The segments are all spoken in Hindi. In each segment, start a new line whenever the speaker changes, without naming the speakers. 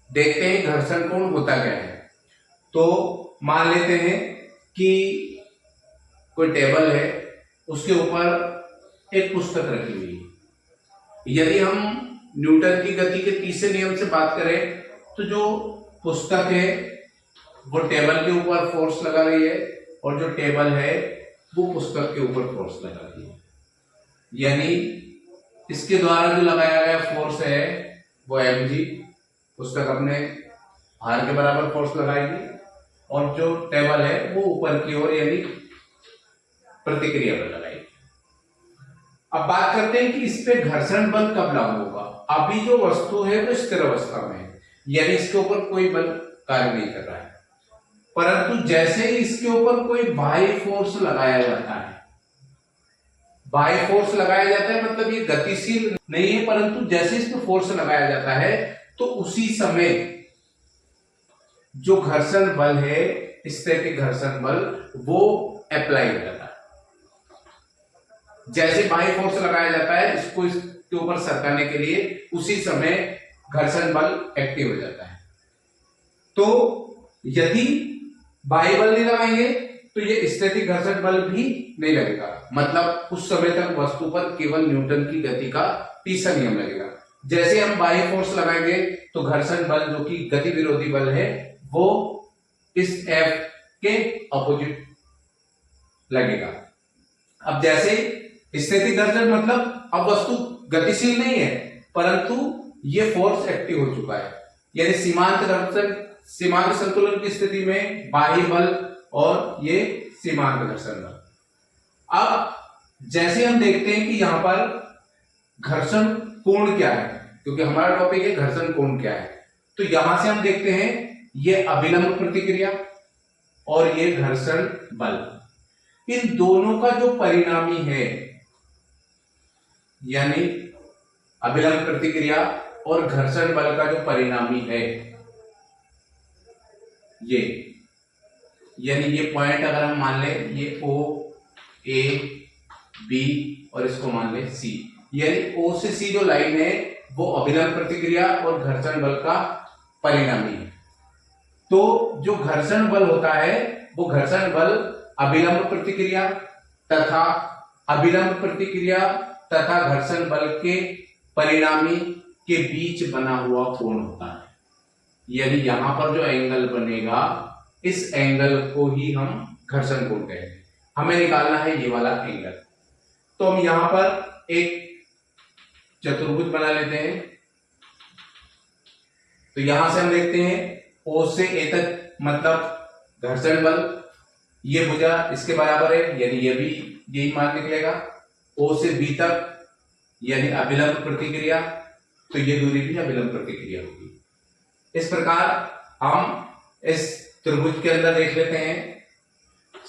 देखते हैं घर्षण कोण होता क्या है। तो मान लेते हैं कि कोई टेबल है, उसके ऊपर एक पुस्तक रखी हुई है। यदि हम न्यूटन की गति के तीसरे नियम से बात करें तो जो पुस्तक है वो टेबल के ऊपर फोर्स लगा रही है और जो टेबल है वो पुस्तक के ऊपर फोर्स लगा रही है। यानी इसके द्वारा जो लगाया गया फोर्स है वो mg, पुस्तक अपने भार के बराबर फोर्स लगाएगी और जो टेबल है वो ऊपर की ओर यानी प्रतिक्रिया पर लगाएगी। अब बात करते हैं कि इस पे घर्षण बल कब लागू होगा। अभी जो वस्तु है वो स्थिर अवस्था में है, यानी इसके ऊपर कोई बल कार्य नहीं कर रहा है, परंतु जैसे ही इसके ऊपर कोई बाह्य फोर्स लगाया जाता है, बाह्य फोर्स लगाया जाता है मतलब ये गतिशील नहीं है, परंतु जैसे इसमें फोर्स लगाया जाता है तो उसी समय जो घर्षण बल है, इस तरह के घर्षण बल वो अप्लाई हो जाता है। जैसे बाह्य फोर्स लगाया जाता है इसको इसके ऊपर सरकाने के लिए, उसी समय घर्षण बल एक्टिव हो जाता है। तो यदि बाह्य बल नहीं लगाएंगे तो ये स्थैतिक घर्षण बल भी नहीं लगेगा, मतलब उस समय तक वस्तु पर केवल न्यूटन की गति का तीसरा नियम लगेगा। जैसे हम बाह्य फोर्स लगाएंगे तो घर्षण बल जो कि गति विरोधी बल है वो इस F के अपोजिट लगेगा। अब जैसे स्थैतिक घर्षण मतलब अब वस्तु गतिशील नहीं है परंतु ये फोर्स एक्टिव हो चुका है, यानी सीमांत घर्षण, सीमांत संतुलन की स्थिति में बाह्य बल और ये सीमांत घर्षण बल। अब जैसे हम देखते हैं कि यहां पर घर्षण कोण क्या है, क्योंकि हमारा टॉपिक है घर्षण कोण क्या है, तो यहां से हम देखते हैं ये अभिलंब प्रतिक्रिया और ये घर्षण बल, इन दोनों का जो परिणामी है, यानी अभिलंब प्रतिक्रिया और घर्षण बल का जो परिणामी है ये, यानी ये पॉइंट अगर हम मान ले ये O A B और इसको मान ले C, यानी O से C जो लाइन है वो अभिलंब प्रतिक्रिया और घर्षण बल का परिणामी है। तो जो घर्षण बल होता है वो घर्षण बल अभिलंब प्रतिक्रिया तथा अभिलंब प्रतिक्रिया तथा घर्षण बल के परिणामी के बीच बना हुआ कोण होता है। यानी यहां पर जो एंगल बनेगा इस एंगल को ही हम घर्षण कोण कहेंगे। हमें निकालना है ये वाला एंगल, तो हम यहां पर एक चतुर्भुज बना लेते हैं। तो यहां से हम देखते हैं O से A तक मतलब घर्षण बल, ये भुजा इसके बराबर है यानी ये भी यही मान निकलेगा। O से B तक यानी अभिलंब प्रतिक्रिया, तो ये दूरी भी अभिलंब प्रतिक्रिया होगी। इस प्रकार हम इस त्रिभुज के अंदर देख लेते हैं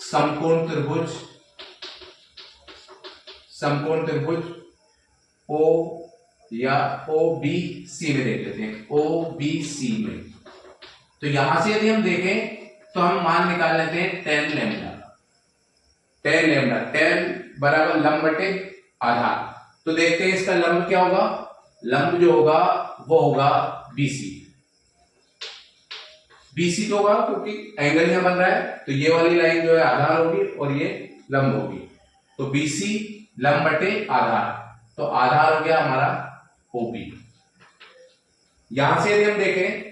समकोण त्रिभुज, समकोण त्रिभुज O या OBC में देख लेते हैं, OBC में। तो यहां से यदि हम देखें तो हम मान निकाल लेते हैं tan lambda, tan lambda, tan बराबर लंब बटे आधार। तो देखते हैं इसका लंब क्या होगा, लंब जो होगा वो होगा BC। BC तो होगा क्योंकि एंगल यहां बन रहा है, तो ये वाली लाइन जो है आधार होगी और ये लंब होगी, तो BC लंब बटे आधार, तो आधार हो गया हमारा OB। यहां से यदि हम देखें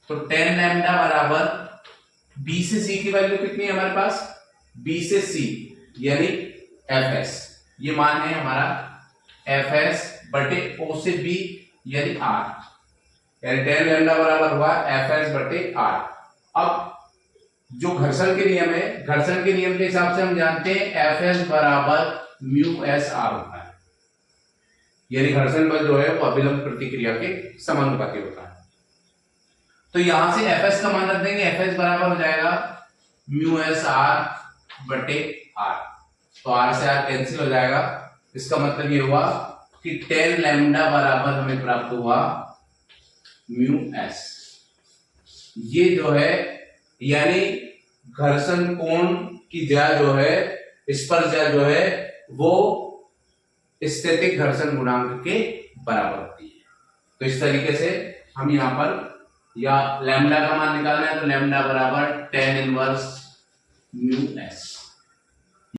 तो tan लैम्डा बराबर B से C की वैल्यू कितनी है हमारे पास, B से C यानी Fs, ये मान है हमारा Fs बटे O से B यानी R, यानी tan लैम्डा बराबर हुआ Fs बटे R। अब जो घर्षण के नियम है, घर्षण के नियम के हिसाब से हम जानते हैं Fs बराबर μs R होता है, यानी घर्षण बल जो है वो अभिलंब प्रतिक्रिया के समानुपाती होता है। तो यहां से Fs का मान रख देंगे, Fs बराबर हो जाएगा μs R बटे R, तो R से R कैंसिल हो जाएगा। इसका मतलब ये हुआ कि tan लैम्डा बराबर हमें प्राप्त हुआ μs, ये जो है यानी घर्षण कोण की ज्या जो है, स्पर्श ज्या जो है वो स्थैतिक घर्षण गुणांक के बराबर होती है। तो इस तरीके से हम यहां पर या लैम्डा का मान निकालना है तो लैम्डा बराबर tan इनवर्स म्यू एस।